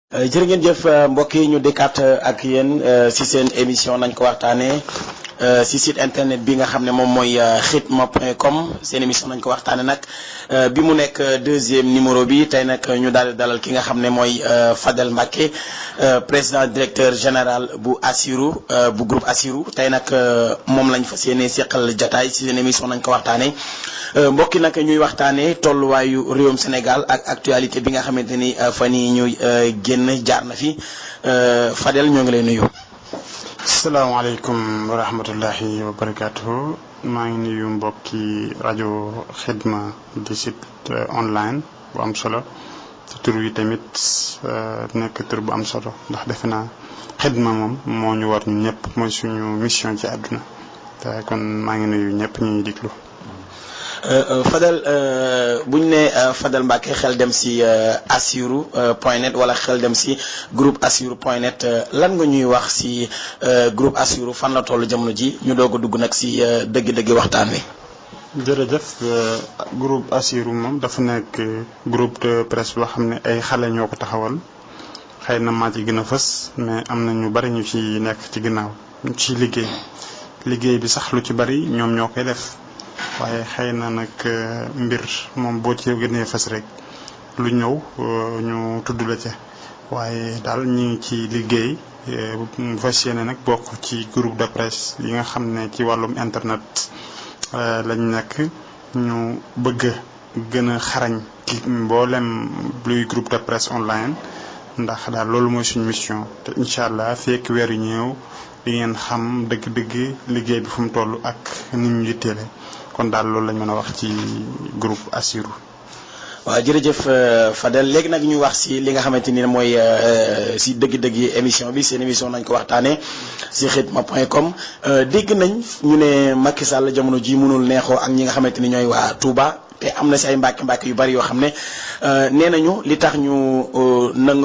jërë ngeen jëf mbokk yi ñu dikkaat ak yéen si seen émission nañ ko waxtaanee si site internet bi nga xam ne moom mooy khidma.com seen émission nañ ko waxtaanee nag bi mu nekk deuxième numéro bi tey nag ñu daal di dalal ki nga xam ne mooy Fadel Mbacké président directeur général bu Assirou bu groupe Assirou tey nag moom lañ fas yéene seqal jataay si seen émission nañ ko waxtaanee. mbokk yi nag ñuy waxtaanee tolluwaayu réewum Sénégal ak actualité bi nga xamante ni fan yii ñuy génn jaar na fi Fadel ñoo ngi lay nuyu. asalaamaaleykum wa rahmatullahi wa barakaatuhu maa ngi nuyu mbokki rajo Khidma di site online bu am solo te tur wi tamit nekk tur bu am solo ndax defe naa Khidma moom moo ñu war ñu ñëpp mooy suñu mission ci àdduna te kon maa ngi nuyu ñëpp ñuy diglu. Fadel bu ñu nee Fadel Mbacké xel dem si assirou.net wala xel dem si groupe assirou.net lan nga ñuy wax si groupe Assirou fan la toll jamono ji ñu doog a dugg nag si dëgg-dëgg waxtaan wi. jërëjëf groupe Assirou moom dafa nekk groupe de presse boo xam ne ay xale ñoo ko taxawal xëy na maa ci gën a fës mais am na ñu bari ñu ci nekk ci ginnaaw ñu ci liggéey bi sax lu ci bari ñoom ñoo koy def. waaye xëy na nag mbir moom boo ci gënee fës rek lu ñëw ñu tudd la ca waaye daal ñu ngi ci liggéey fas yéene nag bokk ci groupe de presse yi nga xam ne ci wàllum internet lañ nekk ñu bëgg a gën a xarañ ci mboolem luy groupe de presse online ndax daal loolu mooy suñu mission te incha allah fekk weer yu ñëw di ngeen xam dëgg-dëgg liggéey bi fu mu toll ak ni ñu yitteele kon daal loolu lañ mën a wax ci groupe Assirou. waaw jërëjëf Fadel léegi nag ñu wax si li nga xamante ni mooy si dëgg-dëgg émission bi seen émission nañ ko waxtaanee si khidma.com dégg nañ ñu ne Macky Sall jamono ji mënul neexoo ak ñi nga xamante ni ñooy waa Touba te am na si ay mbàkk yu bari yoo xam ne nee nañu li tax ñu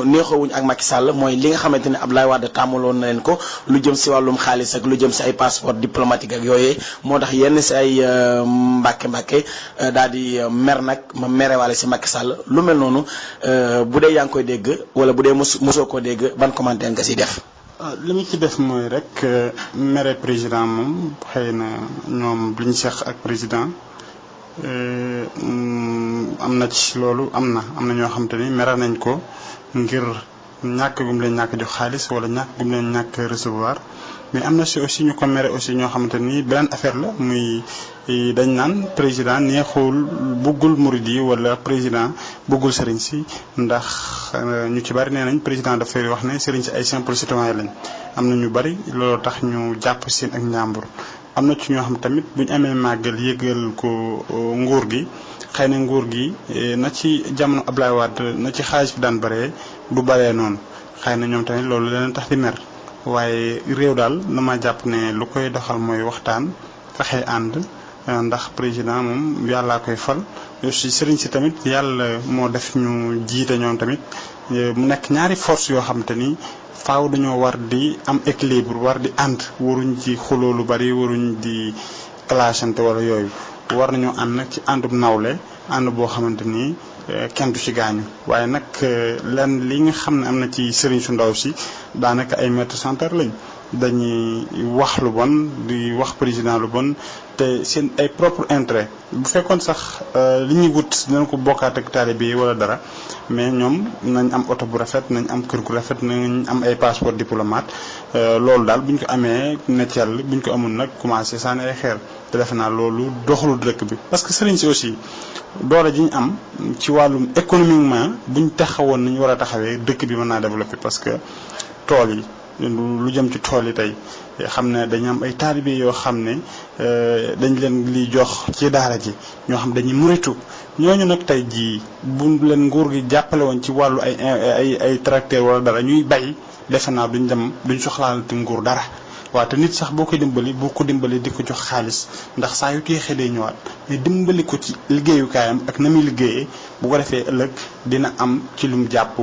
neexoowuñ ak Macky Sall mooy li nga xamante ne Abdoulaye Wade tàmmaloon na leen ko lu jëm si wàllum xaalis ak lu jëm si ay passeport diplomatique ak yooyee moo tax yenn si ay mbàkk daal di mer nag ma merewaale si Macky Sall lu mel noonu bu dee yaa ngi koy dégg wala bu dee mosoo koo dégg ban commentaire nga si def. li mu ci def mooy rek mere président moom xëy na ñoom li ñu seq ak président. am na ci loolu am na ñoo xam te ni mere nañ ko ngir ñàkk gum leen ñàkk jox xaalis wala ñàkk gum leen ñàkk recevoir mais am na si aussi ñu ko mere aussi ñoo xamante ni beneen affaire la muy dañ naan président neexul bëggul murid yi wala président bëggul sëriñ si ndax ñu ci bari nee nañ président dafay wax ne sëriñ si ay simple citoyen lañ am na ñu bari loolu tax ñu jàpp seen ak njàmbur. am na ci ñoo xam tamit bu ñu amee màggal yëgal ko nguur gi xëy na nguur gi na ci jamono Ablaye Wade na ci xaalis bi daan baree du baree noonu xëy na ñoom tamit loolu leneen tax di mer waaye réew daal dama jàpp ne lu koy doxal mooy waxtaan fexe ànd ndax président moom yàllaa koy fal aussi sëriñ si tamit yàlla moo def ñu jiite ñoom tamit mu nekk ñaari force yoo xam te ni. faaw dañoo war di am équilibre war di ànd waruñ ci xuloo lu bari waruñ di clashante wala yooyu war nañoo ànd nag ci àndub nawle ànd boo xamante ni kenn du ci gaañu waaye nag lenn li nga xam ne am na ci sëriñ su ndaw si daanaka ay maître chanteur lañ dañuy wax lu bon di wax président lu bon te seen ay propre intérêt bu fekkoon sax li ñuy wut dinañ ko bokkaat ak taalibe yi wala dara mais ñoom nañ am oto bu rafet nañ am kër gu rafet nañ am ay passeport diplomate loolu daal buñ ko amee netteel buñ ko amul nag commencé sànni ay xeer te defe naa loolu doxalu dëkk bi parce que sëriñ si aussi doole ji ñu am ci wàllum économiquement buñ taxawoon nañ war a taxawee dëkk bi mën naa développer parce que tool yi lu jëm ci tool yi tey xam ne dañu am ay taalibe yoo xam ne dañ leen li jox ci daara ji ñoo xam dañuy muritu ñooñu nag tey jii bu leen nguur gi jàppale woon ci wàllu ay tracteur wala dara ñuy bay defe naa duñ soxlaalati nguur dara waaw te nit sax boo ko dimbali di ko jox xaalis ndax saa yu teexee day ñëwaat mais dimbali ko ci liggéeyukaayam ak na muy liggéeyee bu ko defee ëllëg dina am ci lu mu jàpp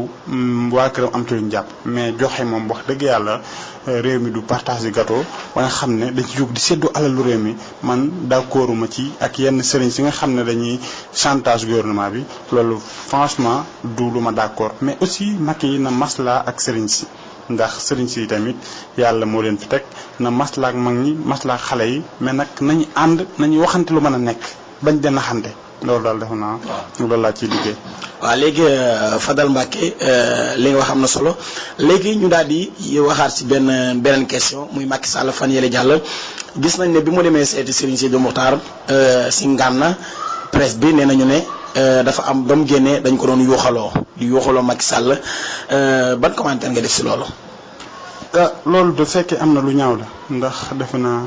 waa këram am ci lu mu jàpp mais joxe moom wax dëgg yàlla réew mi du partage du gâteau ba nga xam ne dañ ci jóg di séddu alalu réew mi man d'accorduma ci ak yenn sëriñ si nga xam ne dañuy chantage gouvernement bi loolu franchement du lu ma d'accord mais aussi Macky na masla ak sëriñ si ndax sëriñ si tamit yàlla moo leen fi teg na masla ak mag ñi masla ak xale yi mais nag nañu ànd nañu waxante lu mën a nekk bañ de naxante loolu daal defe naa loolu laa ciy liggéey. waaw léegi Fadal Mbacké li nga wax am na solo léegi ñu daal di waxaat ci beneen question muy Macky Sall fan yële jàll gis nañ ne bi mu demee seeti Serigne Sidi Mokhtar ci Ngana presse bi nee nañu ne dafa am ba mu génnee dañ ko doon yuuxaloo Macky Sall ban commentaire nga def ci loolu. loolu de fekkee am na lu ñaaw la ndax defe naa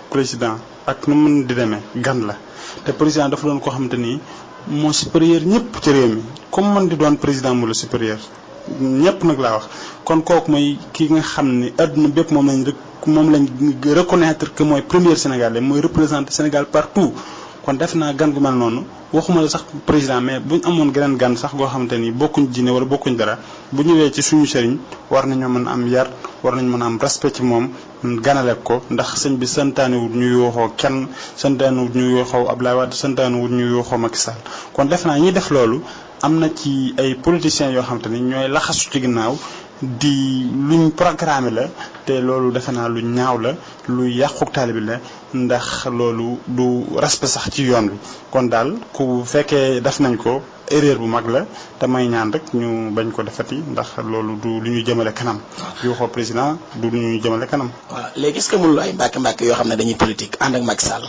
président ak nu mu mën di demee gan la te président dafa doon koo xamante ni moo supérieur ñëpp ci réew mi comme man di doon président mu la supérieur ñëpp nag laa wax kon kooku mooy ki nga xam ne adduna bépp moom lañ reconnaître que mooy premier Sénégalais mooy représenter Sénégal partout kon def naa gan gu mel noonu waxuma la sax président mais buñ amoon geneen gan sax goo xamante ni bokkuñ diine wala bokkuñ dara bu ñëwee ci suñu sëriñ war nañoo mën a am yar war nañ mën a am respect ci moom ganale ko ndax sëñ bi santaanewut ñu yooxoo kenn santaanewut ñu yooxoo Abdoulaye Wade santaanewut ñu yooxoo Macky Sall kon def naa ñi def loolu am na ci ay politiciens yoo xamante ni ñooy laxasu ci ginnaaw di luñ programme la te loolu defe naa lu ñaaw la lu yàquk taalibi la ndax loolu du respect sax ci yoon bi kon daal ku fekkee def nañ ko erreur bu mag la te may ñaan rek ñu bañ ko defati ndax loolu du lu ñuy jëmale kanam yu xoo président du lu ñuy jëmale kanam. waaw léegi est-ce que mënul ay mbàkk yoo xam ne dañuy politique ànd ak Macky Sall.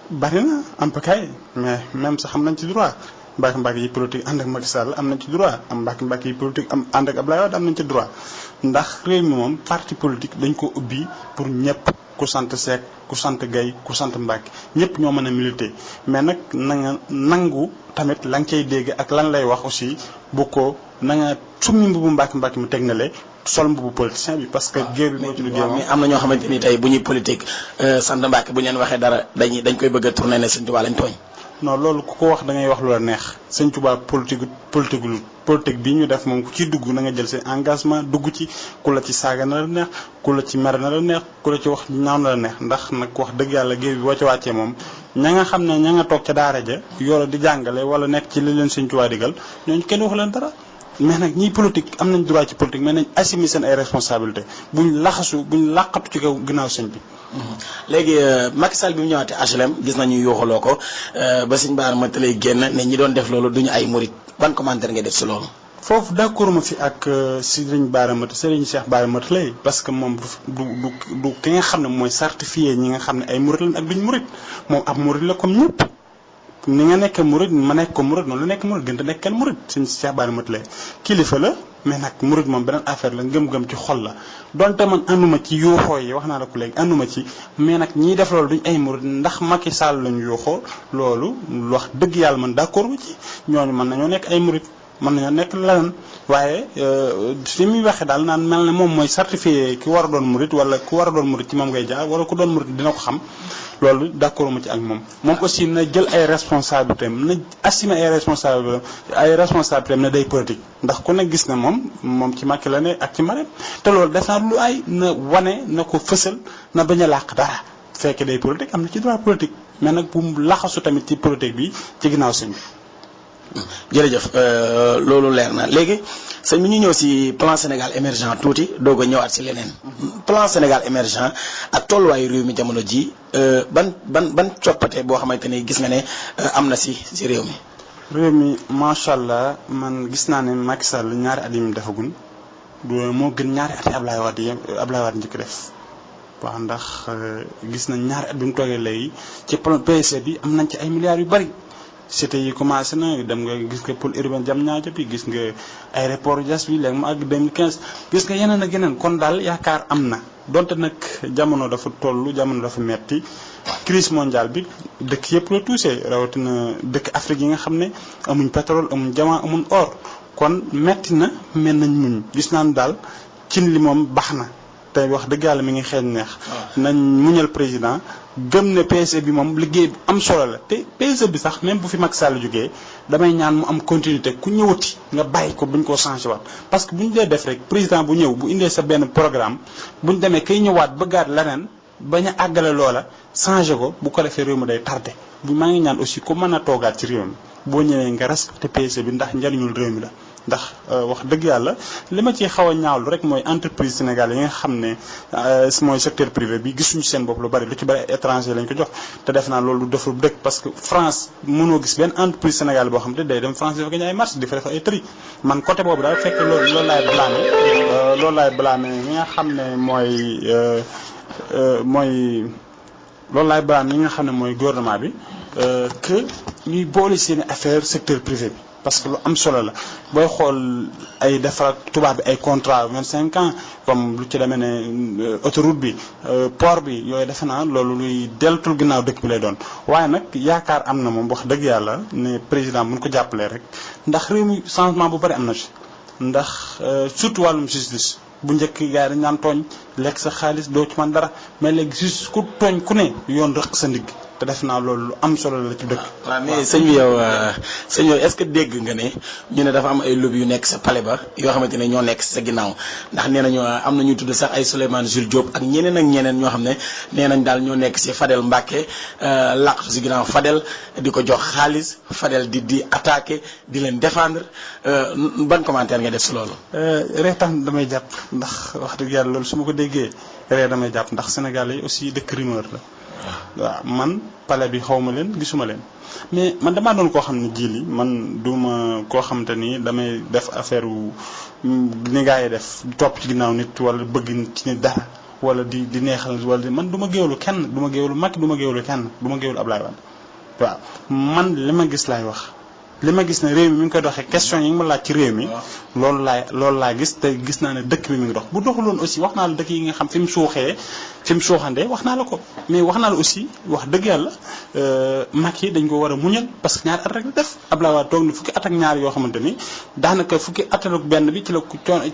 bari na am pakaay mais même sax xam nañ ci droit. mbàkk yi politique ànd ak Macky Sall am nañ ci droit am mbàkk yi politique am ànd ak Abdoulaye Wade am nañ ci droit ndax réew mi moom parti politique dañ ko ubbi pour ñëpp ku sant Seck ku sant Gaye ku sant Mbacke ñëpp ñoo mën a militer mais nag na nga nangu tamit la nga cay dégg ak lan lay wax aussi bu ko na nga summi mbubu Mbacke mi teg na le sol mbubu politicien bi parce que géew bi moo ci liggéey mais am na ñoo xamante ni tey bu ñuy politique sant Mbacke bu ñu leen waxee dara dañ koy bëgg a tourner ne Sëñ Tuubaa lañ tooñ. non loolu ku ko wax da ngay wax lu la neex Sëñ Tuubaa politique bi ñu def moom ku ciy dugg na nga jël seen engagement dugg ci ku la ci saaga na la neex ku la ci mer na la neex ku la ci wax ñaaw na la neex ndax nag wax dëgg yàlla géew bi boo ci wàccee moom ña nga xam ne ña nga toog ca daara ja yoro di jàngale wala nekk ci li leen Sëñ Tuubaa digal ñooñu kenn wax leen dara mais nag ñiy politique am nañ droit ci politique mais nañ assumer seen ay responsabilité buñ làqatu ci kaw ginnaaw sëñ bi. léegi Macky Sall bi mu ñëwaatee HLM gis nañu yuuxaloo ko ba Sëñ Bara Matalay génn ne ñi doon def loolu duñu ay murit ban commentaire nga def si loolu. foofu d'accord ma fi ak Serigne Cheikh Bara Matalay parce que moom du ki nga xam ne mooy certifié ñi nga xam ne ay murit lañ ak duñ murit moom ab murit la comme ñëpp. ni nga nekk murid ma nekk ko murid noonu la nekk murid gën te nekk kenn murid Sëñ Cheikh Bara Matalay kilifa la mais nag murid moom beneen affaire la ngëm-ngëm ci xol la donte man ànduma ci yuuxoo yi wax naa la ko léegi ànduma ci mais nag ñiy def loolu duñ ay murid ndax Macky Sall lañu yuuxoo loolu wax dëgg yàlla man d'accord ma ci ñooñu mën nañoo nekk ay murid mën nañoo nekk leneen waaye fi muy waxee daal naan mel ne moom mooy certifié ki war a doon murid wala ku war a doon murid ci moom ngay jaar wala ku doon murid dina ko xam loolu d'accord ma ci ak moom aussi na jël ay responsabilités na assumer ay responsabilités na day politique ndax ku ne gis na moom ci Macky la ne ak ci Marème te loolu def naa lu ay na wane na ko fësal na bañ a làq dara fekkee day politique am na ci droit politique mais nag bu mu laxasu tamit ci politique bi ci ginnaaw sëñ bi. jërëjëf loolu leer na léegi sëñ bi ñu ñëw si plan Sénégal émergent tuuti doog a ñëwaat si leneen. plan Sénégal émergent ak tolluwaayu réew mi jamono ji ban coppate boo xamante ni gis nga ne am na si réew mi. réew mi macha allah man gis naa ne Macky Sall ñaari at yi mu defagun moo gën ñaari at yi Ablaye Wade njëkk def waaw ndax gis nañ ñaari at bi mu toogee léegi ci plan PSE bi am nañ ci ay milliards yu bari. cité yi commencé na dem nga gis nga pôle urbain Diamniadio bi gis nga aéroport Diass bi léegi mu àgg 2015 gis nga yeneen ak yeneen kon daal yaakaar am na donte nag jamono dafa metti crise mondiale bi dëkk yëpp la touché rawatina dëkk Afrique yi nga xam ne amuñ pétrole amuñ diamant amuñ or kon metti na mel nañ muñ gis naan daal cin li moom baax na te wax dëgg yàlla mi ngi xeeñ neex. nañ muñal président gëm ne PSE bi moom liggéey bu am solo la te PSE bi sax même bu fi Macky Sall jógee damay ñaan mu am continuité ku ñëwati nga bàyyi ko buñ ko changé waat parce que bu ñu dee def rek président bu ñëw bu indee sa benn programme buñ demee kay ñëwaat bëggaat leneen bañ a àggale loola changé ko bu ko defee réew mi day tardé maa ngi ñaan aussi ku mën a toogaat ci réew mi boo ñëwee nga respecté PSE bi ndax njariñul réew mi la. ndax wax dëgg yàlla li ma ciy xaw a ñaawlu rek mooy entreprise Sénégal yi nga xam ne mooy secteur privé bi gisuñu seen bopp lu bari lu ci bari étranger lañ ko jox te def naa loolu deful dëkk parce que France mënoo gis benn entreprise Sénégal boo xam ne day dem France dafa gañ ay marché di fa def ay tri man côté boobu daal fekk loolu laay blâmer ñi nga xam ne mooy gouvernement bi que ñuy boole seen affaire secteur privé bi. parce que lu am solo la booy xool ay defar tubaab bi ay contrat 25 ans comme lu ci demee ne autoroute bi port bi yooyu defe naa loolu luy deltul ginnaaw dëkk bi lay doon waaye nag yaakaar am na moom wax dëgg yàlla ne président bu ñu ko jàppalee rek ndax réew mi changement bu bari am na ci ndax surtout wàllum justice bu njëkk gars yi dañ naan tooñ lekk sa xaalis doo ci man dara mais léegi justice ku tooñ ku ne yoon rëq sa ndigg te def naa loolu lu am solo la ci dëkk. waaw mais sëñ bi yow est-ce que dégg nga ne ñu ne dafa am ay lobby yu nekk sa palais ba yoo xamante ne ñoo nekk sa ginnaaw ndax nee nañu am na ñu tudd sax ay Souleymane Jules Diop ak ñeneen ñoo xam ne nee nañ daal ñoo nekk si Fadel Mbacké làqatu si ginnaaw Fadel di ko jox xaalis Fadel di attaquer di leen défendre ban commentaire nga def si loolu. reetaan damay jàpp ndax wax dëgg yàlla loolu su ma ko déggee damay jàpp ndax Sénégal yi aussi dëkk rumeur la. waaw man palais bi xaw ma leen gisuma leen mais man damaa doon koo xam ne jili man duma koo xam te ni damay def affaire wu ni gaa yi def topp ci ginnaaw nit wala bëgg ci nit dara wala di neexal wala man du ma géewlu kenn du ma géewlu Macky du ma géewlu kenn du ma géewlu Ablaye Wade waaw man li ma gis laay wax li ma gis ne réew mi ngi koy doxee question yi nga ma laaj ci réew mi loolu laay gis te gis naa ne dëkk bi mi ngi dox bu doxuloon aussi wax naa la dëkk yi nga xam fi mu suuxandee wax naa la ko mais wax naa la aussi wax dëgg yàlla Macky dañ ko war a muñal parce que ñaari at rek la def Abdoulaye Wade toog na fukki at ak ñaar yoo xamante ni daanaka fukki at ak benn bi ci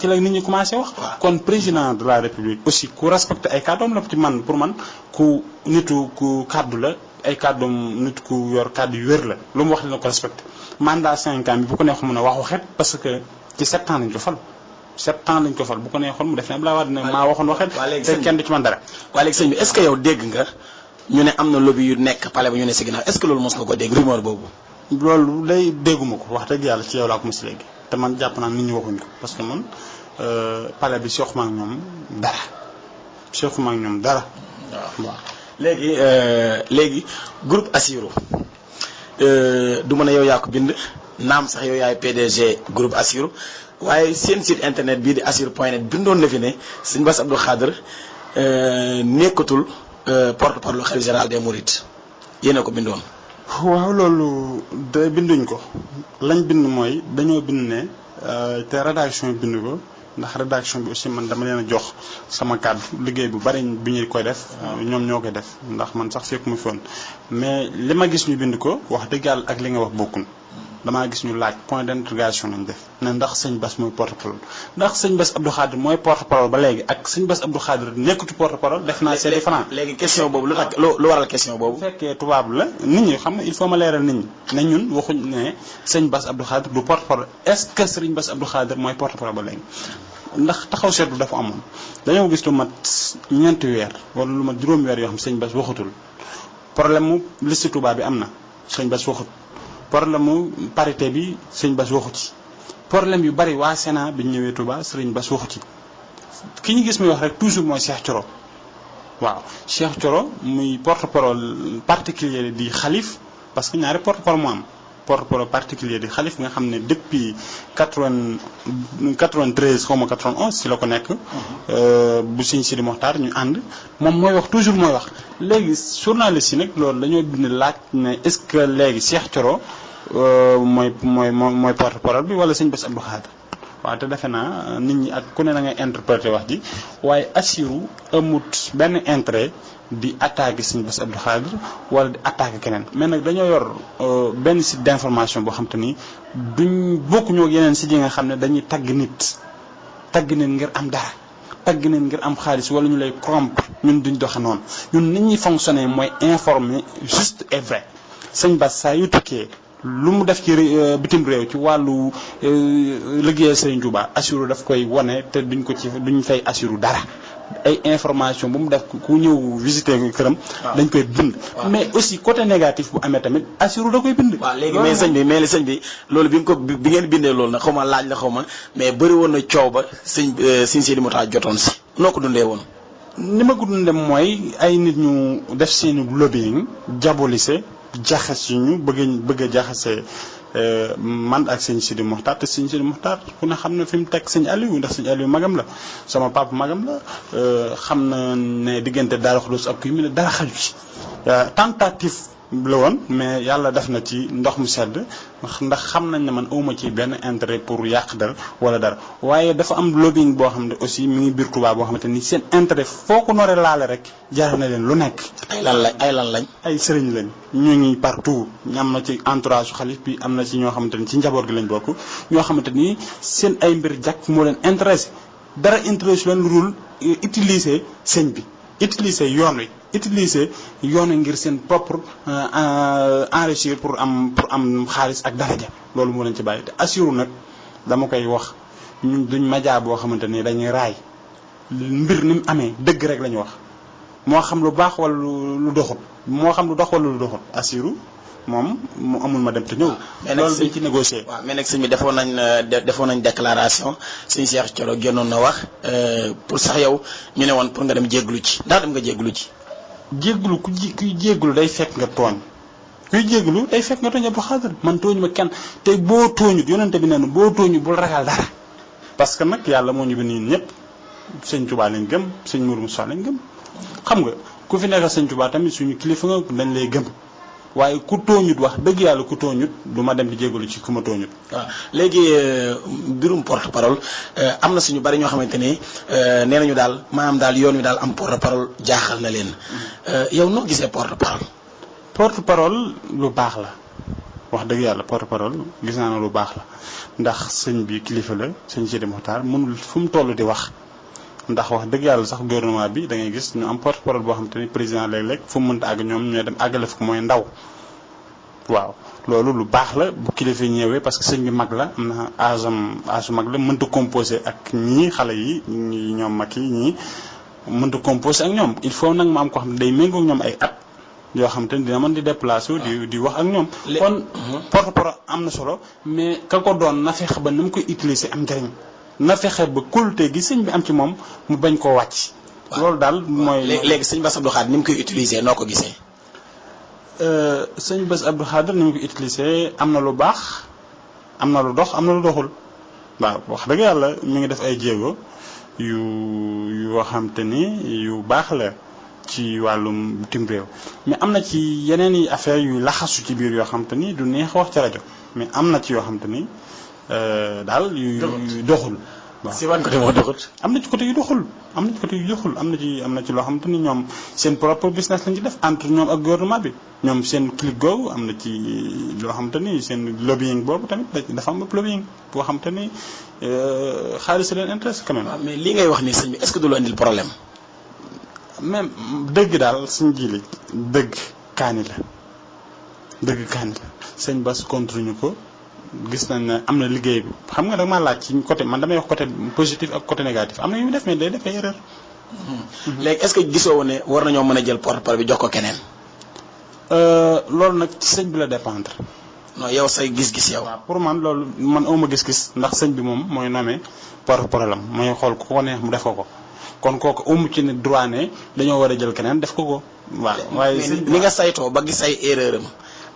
la nit ñi commencé wax kon président de la république aussi ku respecté ay kàddoom la ci man pour man ku nitu ku kàddu la ay kàddoom nit ku yor kàddu yu wér la lu mu wax dina ko respecté mandat 5 ans bi bu ko neexoon mën a wax waxet parce que ci 7 ans lañ ko fal 7 ans lañ ko fal bu ko neexoon mu def ne Abdoulaye Wade ne maa waxoon waxet te kenn du ci man dara. waa léegi sëñ bi est-ce que yow dégg nga ñu ne am na lobby yu nekk palais ba ñu ne si ginnaaw est-ce que loolu mos nga ko dégg rumeur boobu. loolu day dégguma ko wax dëgg yàlla ci yow laa ko mos léegi te man jàpp naa nit ñi waxuñ ko parce que man palais bi soxma ak ñoom dara. waaw léegi groupe Assirou du mën a yow yaa ko bind naam sax yow yaay PDG groupe Assirou waaye seen site internet bii di assirou.net bindoon na fi ne sëñ Bass Abdou Khadre nekkatul porte-parole khalife général des Mourides yéen a ko bindoon. waaw loolu de binduñ ko lañ bind mooy dañoo bind ne te rédaction bind ko ndax rédaction bi aussi man dama leen a jox sama kàddu liggéey bu bari bi ñu koy def ñoom ñoo koy def ndax man sax fekk mu fi woon mais li ma gis ñu bind ko wax dëgg yàlla ak li nga wax bokkul damaa gis ñu laaj point d'interrogation lañ def ne ndax sëñ Bass mooy porte-parole ndax sëñ Bass Abdou Khadre mooy porte-parole ba léegi ak sëñ Bass Abdou Khadre nekkatu porte-parole def naa c'est différent. léegi question boobu lu tax lu waral question boobu. bu fekkee tubaab la nit ñi xam nga il faut ma leeral nit ñi ne ñun waxuñ ne sëñ Bass Abdou Khadre du porte-parole est-ce que sëñ Bass Abdou Khadre mooy porte-parole ba léegi ndax taxaw seetlu dafa amoon dañoo gis lu mat 4 weer wala lu mat 5 weer yoo xam sëñ Bass waxatul problème mu liste tubaab bi am na sëñ Bass waxut problème mu parité bi sëñ Bass waxu ci problème yu bari waa Sénat bi ñu ñëwee Touba sëñ Bass waxu ci ki ñu gis muy wax rek toujours mooy Cheikh Thioro waaw Cheikh Thioro muy porte-parole particulier di xalif parce que ñaari porte-parole moo am porte-parole particulier di xalif nga xam ne depuis 93 xaw ma 91 si la ko nekk bu Sëñ Sidi Mokhtar ñu ànd moom mooy wax toujours mooy wax léegi journaliste yi nag loolu dañoo bind laaj ne est-ce que léegi Cheikh Thioro mooy porte-parole bi wala Sëñ Bass Abdou Khadre waaw te defe naa nit ñi ak ku ne da ngay interpréter wax ji waaye Assirou amut benn intérêt di attaquer Sëñ Bass Abdou Khadre wala di attaquer keneen mais nag dañoo yor benn site d'information boo xam te ni duñ bokkuñoo ak yeneen sites yi nga xam ne dañuy tagg nit ngir am dara tagg neen ngir am xaalis wala ñu lay corrompre ñun duñ doxe noonu ñun nit ñuy fonctionner mooy informer juste et vrai sëñ Bass saa yu tukkee lu mu def ci bitim réew ci wàllu liggéeyal Sëriñ Tuubaa Assirou daf koy wane te duñ fay Assirou dara ay information bu mu def ku ñëw visiter këram. dañ koy bind. mais aussi côté négatif bu amee tamit Assirou da koy bind. waaw léegi mais sëñ bi loolu bi ngeen bindee loolu nag xaw ma laaj la xaw ma mais bëri woon na coow ba sëñ Sidi Mokhtar jotoon si noo ko dundee woon. ni ma ko dundee mooy ay nit ñu def seeni lobbying diabolisé jaxase ñu bëgg a jaxase man ak sëñ Sidi Mokhtar te sëñ Sidi Mokhtar ku ne xam ne fi mu teg sëñ Aliou ndax sëñ Aliou magam la sama papa magam la xam na ne diggante Daaru Xudoos ak kii mu ne dara xaju ci tentative la woon mais yàlla def na ci ndox mu sedd ndax xam nañ ne man awma ci benn intérêt pour yàq dara wala dara waaye dafa am lobbying boo xam ne aussi mi ngi biir Touba boo xamante ni seen intérêt foo ko noree laale rek jar na leen lu nekk. ay lan lañ. ay sëriñ lañ ñu ngi partout am na ci entourage xalif bi am na ci ñoo xamante ni ci njaboot gi lañ bokk ñoo xamante ni seen ay mbir jàkk moo leen intéressé dara intéressé leen lu dul utiliser sëñ bi utiliser yoon wi ngir seen propre enrichir pour am xaalis ak daraja loolu moo leen ci bàyyi te Assirou nag dama koy wax ñun duñ média boo xamante ni dañuy raay mbir ni mu amee dëgg rek la ñu wax moo xam lu baax wala lu doxul moo xam lu dox wala lu doxul Assirou moom mu amul ma dem te ñëw. loolu dañ ci négocier. waaw mais nag sëñ bi defoon nañ déclaration sëñ Cheikh Thioro génnoon na wax pour sax yow ñu ne woon pour nga dem jégglu ci ndax dem nga jégglu ci. jégglu kuy jégglu day fekk nga tooñ kuy jégglu day fekk nga tooñ Abdou Khadre man tooñu ma kenn te boo tooñut yonente bi nee na boo tooñut bul ragal dara parce que nag yàlla moo ñu bind ñun ñëpp sëñ Touba lañ gëm sëñ Mourou Moussa lañ gëm xam nga ku fi nekk sëñ Touba tamit suñu kilifa nga dañ lay gëm waaye ku tooñut wax dëgg yàlla ku tooñut du ma dem di jégalu ci ku ma tooñut. waaw léegi mbirum porte parole am na suñu bari ñoo xamante ni nee nañu daal maanaam daal yoon wi daal am porte parole jaaxal na leen yow noo gisee porte parole. porte parole lu baax la wax dëgg yàlla porte parole gis naa ne lu baax la ndax sëñ bi kilifa la sëñ Sidi Mokhtar mënul fu mu toll di wax. ndax wax dëgg yàlla sax gouvernement bi da ngay gis ñu am porte parole boo xam te ni président léeg-léeg fu mu mënta àgg ñoom ñooy dem àggale fa ko mooy ndaw waaw loolu lu baax la bu kilifa ñëwee parce que sëñ bi mag la am na âge mag la mënta composé ak ñii xale yi ñoom mag yi ñii mënta composé ak ñoom il faut nag ma am ko xam ne day méngoo ak ñoom ay at yoo xam te ni dina mën di déplacé di wax ak ñoom kon porte parole am na solo mais ka ko doon na fexe ba na mu koy utiliser am njëriñ na fexe ba kóolute gi sëñ bi am ci moom mu bañ koo wàcc. loolu daal mooy. léegi sëñ Bass Abdou Khadre ni mu koy utiliser noo ko gisee. sëñ Bass Abdou Khadre ni mu koy utiliser am na lu baax am na lu dox am na lu doxul waaw wax dëgg yàlla mi ngi def ay jéego yoo xam te ni yu baax la ci wàllum bitim réew mais am na ci yeneen i affaire yu laxasu ci biir yoo xam te ni du neex wax ci rajo mais am na ci yoo xam te ni. daal yu doxul. waaw si wan côté moo doxul. am na ci côté yu doxul am na ci loo xamante ni ñoom seen propre business lañ ci def entre ñoom ak gouvernement bi ñoom seen clic googu am na ci loo xamante ni seen lobbying boobu tamit dafa am lobbying boo xamante ni xaalis leen intéresse quand même. waaw mais lii ngay wax ni sëñ bi est-ce que du la indil problème. même dëgg daal suñ ji li dëgg kaani la sëñ Bass contre ñu ko. gis nañ ne am na liggéey bi xam nga da ma laaj ci côté man damay wax côté positif ak côté négatif am na yu mu def mais day def ay erreur. léegi est-ce que gisoo ne war nañoo mën a jël porte-parole bi jox ko keneen. loolu nag ci sëñ bi la dépendre. non yow say gis-gis yow. waaw pour man loolu man awma gis-gis ndax sëñ bi moom mooy nommé porte-parole am mooy xool ku ko neex mu def ko kon kooku amu ci ne droit ne dañoo war a jël keneen def ko. waaw waaye ni nga saytoo ba gis ay erreur am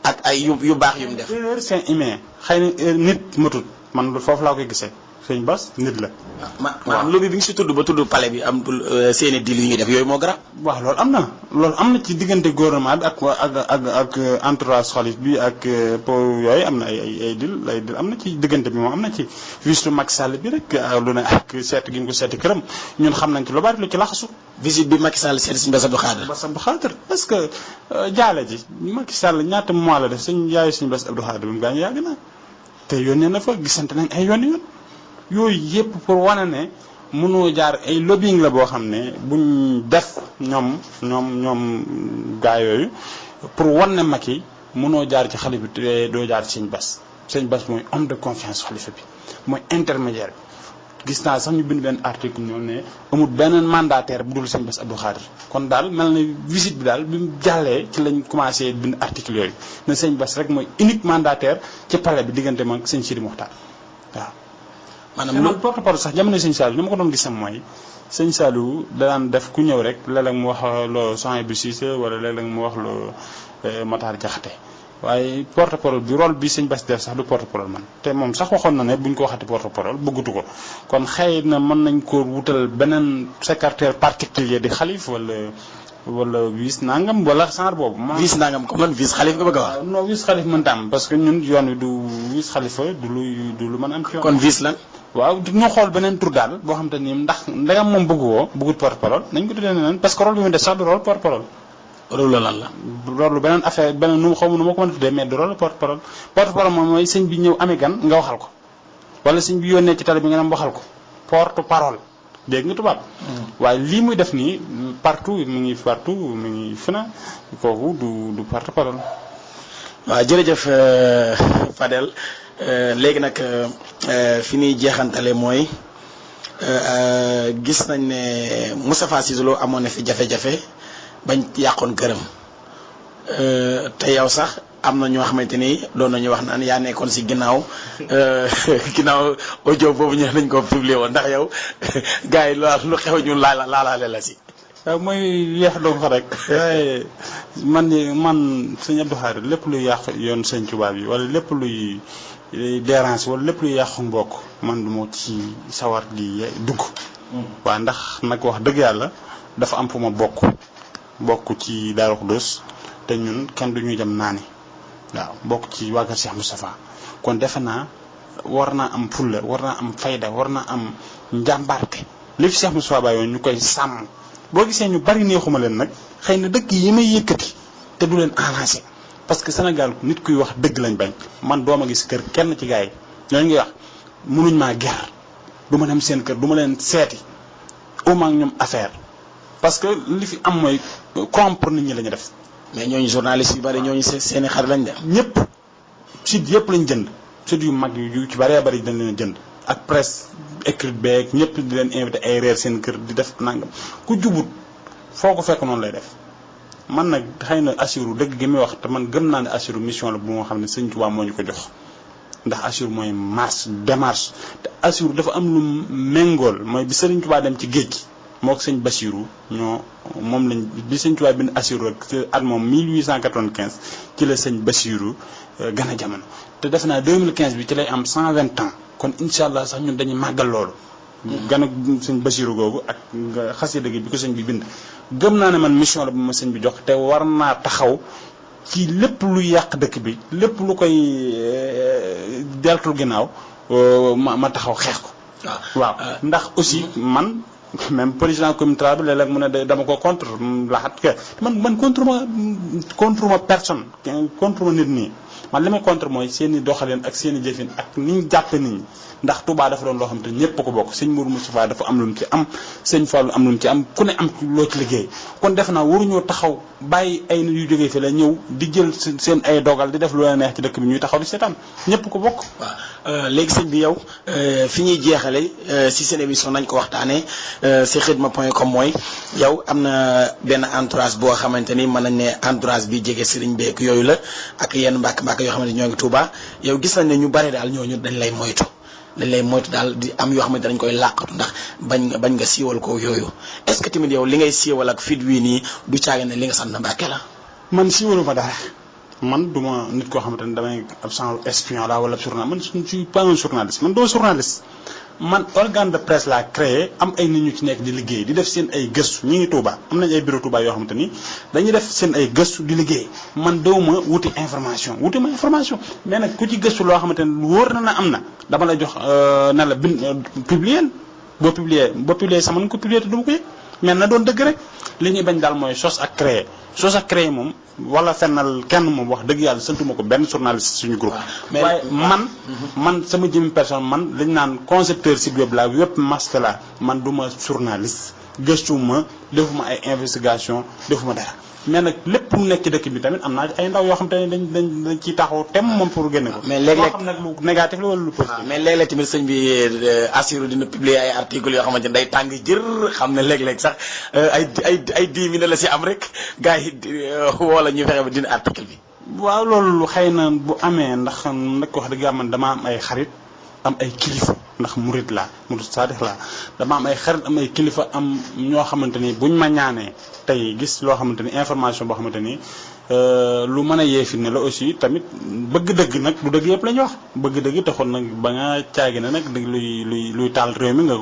ak ay yu baax yu mu def. erreur c'est humain xëy na nit matut man foofu laa koy gisee sëñ Bass nit la. maanaam lobby bi nga si tudd ba tudd palais bi am seeni dil yu ñuy def yooyu moo garab. waaw loolu am na ci diggante gouvernement bi ak entourage xalif bi ak po yooyu am na ay dil am na ci diggante bi moom am na ci visite Macky Sall bi rek lu ne ak seet gi ñu ko seeti këram ñun xam nañ ci lu bari lu ci laxasu. visite bi Macky Sall seeti sëñ Bass Abdou Khadre. Bass Abdou Khadre parce que jaale ji Macky Sall ñaata mois la def sëñ yaayu sëñ Bass Abdou Khadre bi mu gaañ yàgg na te yónnee na fa gisante nañ ay yoon yooyu yëpp pour wane ne mënoo jaar ay lobbying la boo xam ne buñ def ñoom gaa yooyu pour wan ne Macky mënoo jaar ci xalifa bi te doo jaar ci sëñ Bass mooy homme de confiance xalifa bi mooy intermédiaire bi gis naa sax ñu bind benn article ñoom ne amul benn mandataire bu dul sëñ Bass Abdou Khadre kon daal mel na visite bi daal bi mu jàllee ci lañ commencé bind article yooyu ne sëñ Bass rek mooy unique mandataire ci palais bi diggante mag sëñ Sidi Mokhtar waaw. maanaam loolu porte-parole sax jamono sëñ Saliou ni ma ko doon gisam mooy sëñ Saliou daan def ku ñëw rek léeg-léeg mu wax loo Souhaïbou Cissé wala léeg-léeg mu wax loo Matar Diakhaté waaye porte-parole bi rôle bi sëñ Bass def sax du porte-parole man te moom sax waxoon na ne buñ ko waxati porte-parole bëggatu ko kon xëy na mën nañ ko wutal beneen secrétaire particulier di xalif wala vice nangam wala genre boobu. vice nangam comme man vice xalif nga bëgg a wax. non vice xalif mënta am parce que ñun yoon wi du vice xalifa du lu mën a am ci yoon. kon vice lan. waaw ñu xool beneen tur daal boo xam te ni ndax ndegam moom bëggut porte-parole nañ ko tuddee neneen parce que rôle bi mu def sax du rôle porte-parole. loolu lan la. loolu beneen affaire beneen nu xaw ma nu ma ko mën a tuddee mais du rôle porte-parole moom mooy sëñ bi ñëw amee gan nga waxal ko wala sëñ bi yónnee ci télé bi nga dem waxal ko porte-parole dégg nga tubaab. waaye lii muy def nii partout mi ngi fi na kooku du porte-parole. waaw jërëjëf Fadel léegi nag fi ñuy jeexantale mooy gis nañ ne Moustapha Cissé Lo amoon na fi jafe-jafe. bañ yàqoon këram te yow sax am na ñoo xamante ni doon nañu wax naan yaa nekkoon si ginnaaw audio boobu ñu nañ ko publier woon ndax yow gars yi lu xew ñu laalaale la si. waaw mooy yeex doon ko rek man sëñ Abdou Khadre lépp luy yàq yoon sëñ Tuubaa bi wala lépp luy dérange wala lépp luy yàqu mbokk man du ma ci sawar di dugg. waaw ndax nag wax dëgg yàlla dafa am fu ma bokk ci Daaru Xudoos te ñun kenn du ñuy dem naani waaw bokk ci waa kër Cheikh Moustapha kon defe naa war naa am fulla war naa am fayda war naa am njàmbarte li fi Cheikh Moustapha bàyyoon ñu koy sàmm boo gisee ñu bari neexuma leen nag xëy na dëgg yi may yëkkati te du leen arrangé parce que Sénégal nit kuy wax dëgg lañ bañ man dooma gis kër kenn ci gars yi ñooñu ngi wax mënuñ maa ger du ma dem seen kër du ma leen seeti uma ak ñoom affaire parce que li fi am mooy corrompre nit ñi la ñu def. mais ñooñu journaliste yu bari ñooñu seeni xar lañ def. ñëpp site yëpp lañ jënd site yu mag yu ci bëree bëri dañ leen jënd ak presse écrite beeg ñëpp di leen invité ay reer seen kër di def nangam ku jubut foo ko fekk noonu lay def man nag xëy na Assirou dëgg gi muy wax te man gëm naa ne Assirou mission la bu nga xam ne Sëñ Tuubaa moo ñu ko jox ndax Assirou mooy démarche te Assirou dafa am lu méngool mooy bi Sëriñ Tuubaa dem ci géej gi. moo ko sëñ Bassirou moom lañ bi sëñ Tuubaa bind Assirou rek at moom 1895 ci la sëñ Bassirou gën a jamono te defe naa 2015 bi ci lay am 120 ans kon incha allah sax ñun dañuy màggal loolu. gën a sëñ Bassirou googu ak xasida gi bi ko sëñ bi bind. gëm naa ne man mission la bu ma sëñ bi jox te war naa taxaw ci lépp luy yàq dëkk bi lépp lu koy deltul ginnaaw ma taxaw xeex ko. waaw ndax aussi man. même président communauté bi léeg-léeg mu ne dama ko contre laxat ke man contre ma personne contre ma nit ñi man li ma contre mooy seen i doxalin ak seen i jëfin ak ni ñu jàppe nit ñi ndax Touba dafa doon loo xam te ñëpp ko bokk sëñ Mourou Moustapha dafa am lu mu ci am sëñ Fallou am lu mu ci am ku ne am loo ci liggéey kon def naa waruñoo taxaw bàyyi ay nit yu jógee fi la ñëw di jël seen ay dogal di def lu la neex ci dëkk bi ñuy taxaw di seetaan ñëpp ko bokk. waaw léegi sëñ bi yow fi ñuy jeexale si seen émission nañ ko waxtaanee si khidma.com mooy yow am na benn entourage boo xamante ni mën nañ ne entourage bi jege sëriñ beek yooyu la ak yenn mbàkk yoo xamante ni ñoo ngi Touba yow gis nañ ne ñu bare daal ñooñu dañ lay moytu daal di am yoo xamante dañ koy làqatu ndax bañ nga siiwal ko yooyu est-ce que tamit yow li ngay siiwal ak fit wii nii du caaga ne li nga sant Mbàkke la. man siiwaluma dara man du ma nit koo xamante ne damay ab genre espion la wala journal man je ne suis pas un journaliste man doo journaliste man organe de presse laa créé am ay nit ñu ci nekk di liggéey di def seen ay gëstu ñi ngi Touba am nañ ay bureau Touba yoo xamante ni dañuy def seen ay gëstu di liggéey man dewuma wuti information mais nag ku ci gëstu loo xamante ne wóor na am na dama lay jox ne la publier boo publier sama nañ ko publier te du ma ko yëg mais na doon dëgg rek li ñuy bañ daal mooy sos ak créer moom wala fennal kenn moom wax dëgg yàlla santuma ko benn journaliste suñu groupe. waaye man sama jëmmi personne man liñ naan concepteur site web la web master la man du ma journaliste gëstuma defuma ay investigation defuma dara mais nag lépp lu nekk ci dëkk bi tamit am naa ay ndaw yoo xam te ne dañ ciy taxaw tem moom pour génne ko. mais léeg-léeg moo xam nag lu négatif la wala lu positif. mais léeg-léeg tamit sëñ bi Assirou dina publier ay articles yoo xamante ne day tàng jër xam ne léeg-léeg sax ay 10 minutes la si am rek gars yi wala ñu fexe ba dina article bi. waaw loolu xëy na bu amee ndax nag wax dëgg yàlla man dama am ay xarit am ay kilifa ndax murid saadix laa dama am ay xarit am ay kilifa am ñoo xamante ni buñ ma ñaanee tey gis loo xamante ni information boo xamante ni lu mën a yeefi ne la aussi tamit bëgg dëgg nag du dëgg yëpp la ñu wax bëgg dëgg taxoon nag ba nga caagi ne nag dëgg luy taal réew mi nga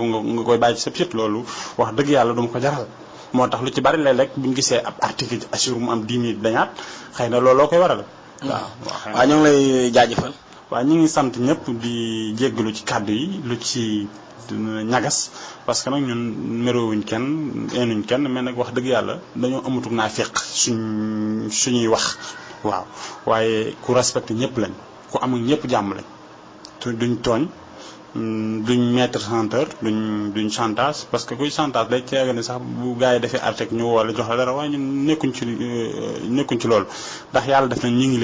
koy bàyyi ci sa site loolu wax dëgg yàlla duma ko jaral moo tax lu ci bari léeg-léeg buñ gisee ab article ci Assirou mu am 10 minutes dañaat xëy na looloo koy waral. waaw ñoo ngi lay jaajëfal. waaw ñu ngi sant ñëpp di jéggalu ci kàddu yi lu ci ñagas parce que nag ñun méroowuñ kenn eenuñ kenn mais nag wax dëgg yàlla dañoo amatul naa féq suñuy wax waaw waaye ku respecté ñëpp lañ ku amul ñëpp jàmm lañ duñ tooñ duñ mettre chanteur duñ chantage parce que kuy chantage day ceega ne sax bu gars yi defee article ñu woo la jox la dara waaye ñun nekkuñ ci loolu ndax yàlla def nañ ñu ngi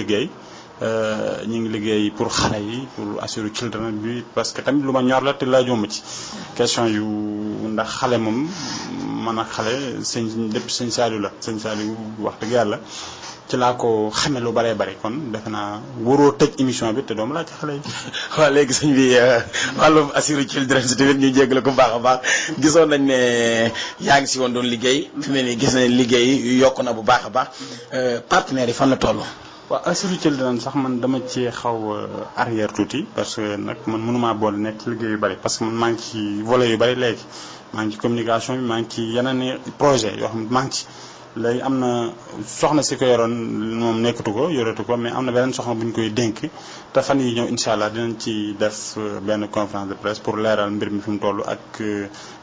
liggéey pour xale yi pour Assirou Children bi parce que tamit lu ma ñor la te laajoo ma ci question yu ndax xale moom man ak xale depuis sëñ Saliou la sëñ Saliou wax dëgg yàlla ci laa ko xame lu bëree bëri kon defe naa waroo tëj émission bi te doomu laa ci xale yi. waaw léegi sëñ bi wàllum Assirou Children si tamit ñu jégalu ko baax a baax gisoon nañ ne yaa ngi si woon doon liggéey fi mu ne nii gis nañ liggéey yokku na bu baax a baax partenaires yi fan la toll. waaw Assirou Children sax man dama ci xaw arrière tuuti parce que nag man mënumaa boole nekk ci liggéey yu bëri parce que man maa ngi ci volet yu bëri léegi maa ngi ci communication bi maa ngi ci yeneen projet yoo xam ne maa ngi ci léegi am na soxna si ko yoroon moom nekkatu ko yoratu ko mais am na beneen soxna bu ñu koy dénk te fan yi ñëw incha allah dinañ ci def benn conférence de presse pour leeral mbir mi fi mu toll ak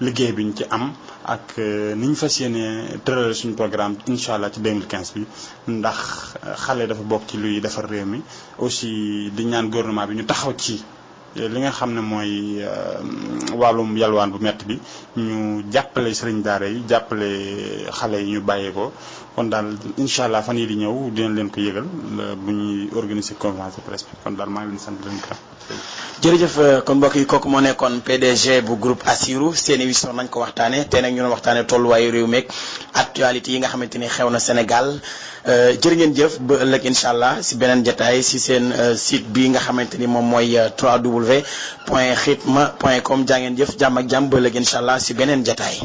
liggéey bi ñu ci am ak ni ñu fas yéene tëral suñu programme incha allah ci 2015 bi ndax xale dafa bokk ci luy defar réew mi aussi di ñaan gouvernement bi ñu taxaw ci li nga xam ne mooy wàllum yalwaan bu metti bi ñu jàppale sëriñ daara yi jàppale xale yi ñu bàyyee ko kon daal incha allah fan yi di ñëw dinañ leen ko yëgal bu ñuy organiser conférence de presse bi kon daal maa ngi leen sant leen gërëm. jërëjëf kon mbokk yi kooku moo nekkoon PDG bu groupe Assirou seen émission nañ ko waxtaanee te nag ñu doon waxtaanee tolluwaayu réew meeg actualité yi nga xamante ni xew na Sénégal jërë ngeen jëf ba ëllëg incha allah si beneen jotaay si seen site bi nga xamante ni moom mooy www.khidma.com jaa ngeen jëf jàmm ak jàmm ba ëllëg incha allah si beneen jotaay.